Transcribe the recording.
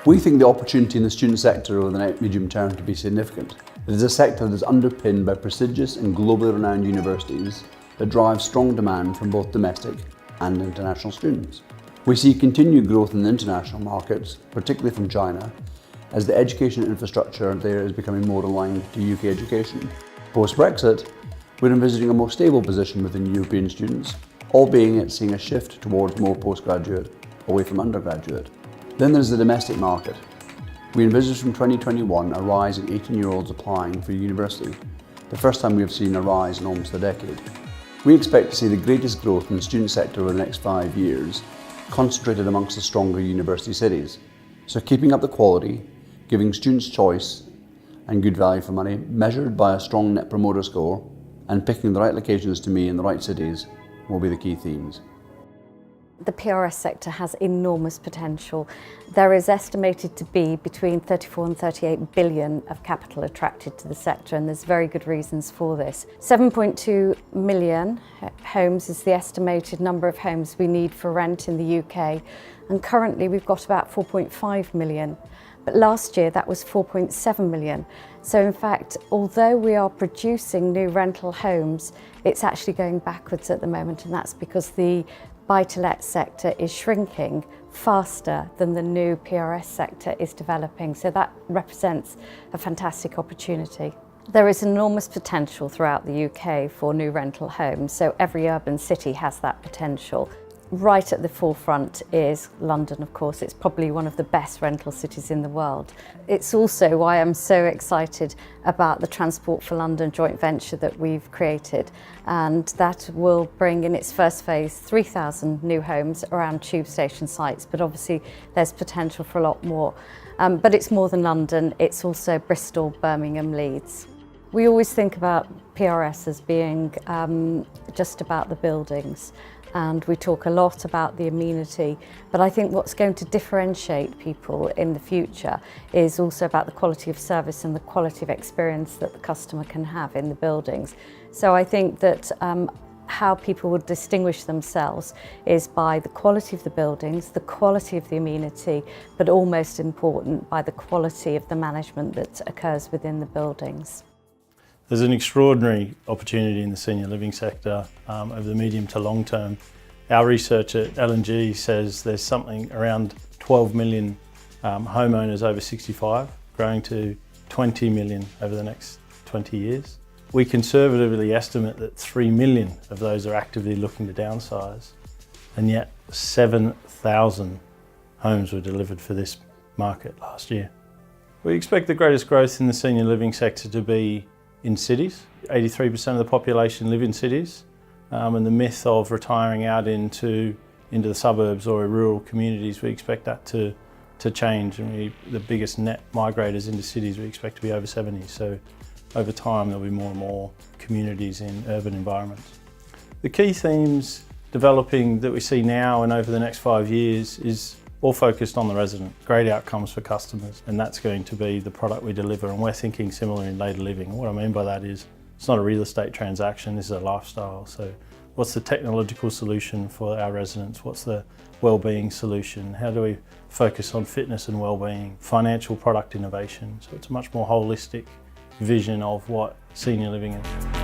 We think the opportunity in the student sector over the medium term to be significant. It is a sector that is underpinned by prestigious and globally renowned universities that drive strong demand from both domestic and international students. We see continued growth in the international markets, particularly from China, as the education infrastructure there is becoming more aligned to UK education. Post-Brexit, we're envisaging a more stable position within European students, albeit seeing a shift towards more postgraduate away from undergraduate. Then there's the domestic market. We envisage from 2021 a rise in 18-year-olds applying for university, the first time we have seen a rise in almost a decade. We expect to see the greatest growth in the student sector over the next 5 years, concentrated amongst the stronger university cities. So keeping up the quality, giving students choice and good value for money, measured by a strong Net Promoter Score, and picking the right locations to me in the right cities will be the key themes. The PRS sector has enormous potential. There is estimated to be between 34 and 38 billion of capital attracted to the sector, and there's very good reasons for this. 7.2 million homes is the estimated number of homes we need for rent in the UK, and currently we've got about 4.5 million. But last year that was 4.7 million. So in fact, although we are producing new rental homes, it's actually going backwards at the moment, and that's because the buy-to-let sector is shrinking faster than the new PRS sector is developing. So that represents a fantastic opportunity. There is enormous potential throughout the UK for new rental homes, so every urban city has that potential. Right at the forefront is London, of course. It's probably one of the best rental cities in the world. It's also why I'm so excited about the Transport for London joint venture that we've created, and that will bring in its first phase 3,000 new homes around tube station sites, but obviously there's potential for a lot more. But it's more than London, it's also Bristol, Birmingham, Leeds. We always think about PRS as being just about the buildings, and we talk a lot about the amenity, but I think what's going to differentiate people in the future is also about the quality of service and the quality of experience that the customer can have in the buildings. So I think that how people would distinguish themselves is by the quality of the buildings, the quality of the amenity, but almost important by the quality of the management that occurs within the buildings. There's an extraordinary opportunity in the senior living sector over the medium to long term. Our research at L&G says there's something around 12 million homeowners over 65, growing to 20 million over the next 20 years. We conservatively estimate that 3 million of those are actively looking to downsize, and yet 7,000 homes were delivered for this market last year. We expect the greatest growth in the senior living sector to be in cities. 83% of the population live in cities, and the myth of retiring out into the suburbs or rural communities, we expect that to change, and the biggest net migrators into cities we expect to be over 70. So over time there'll be more and more communities in urban environments. The key themes developing that we see now and over the next 5 years is all focused on the resident, great outcomes for customers, and that's going to be the product we deliver, and we're thinking similar in later living. And what I mean by that is it's not a real estate transaction, this is a lifestyle. So what's the technological solution for our residents? What's the well-being solution? How do we focus on fitness and well-being? Financial product innovation. So it's a much more holistic vision of what senior living is.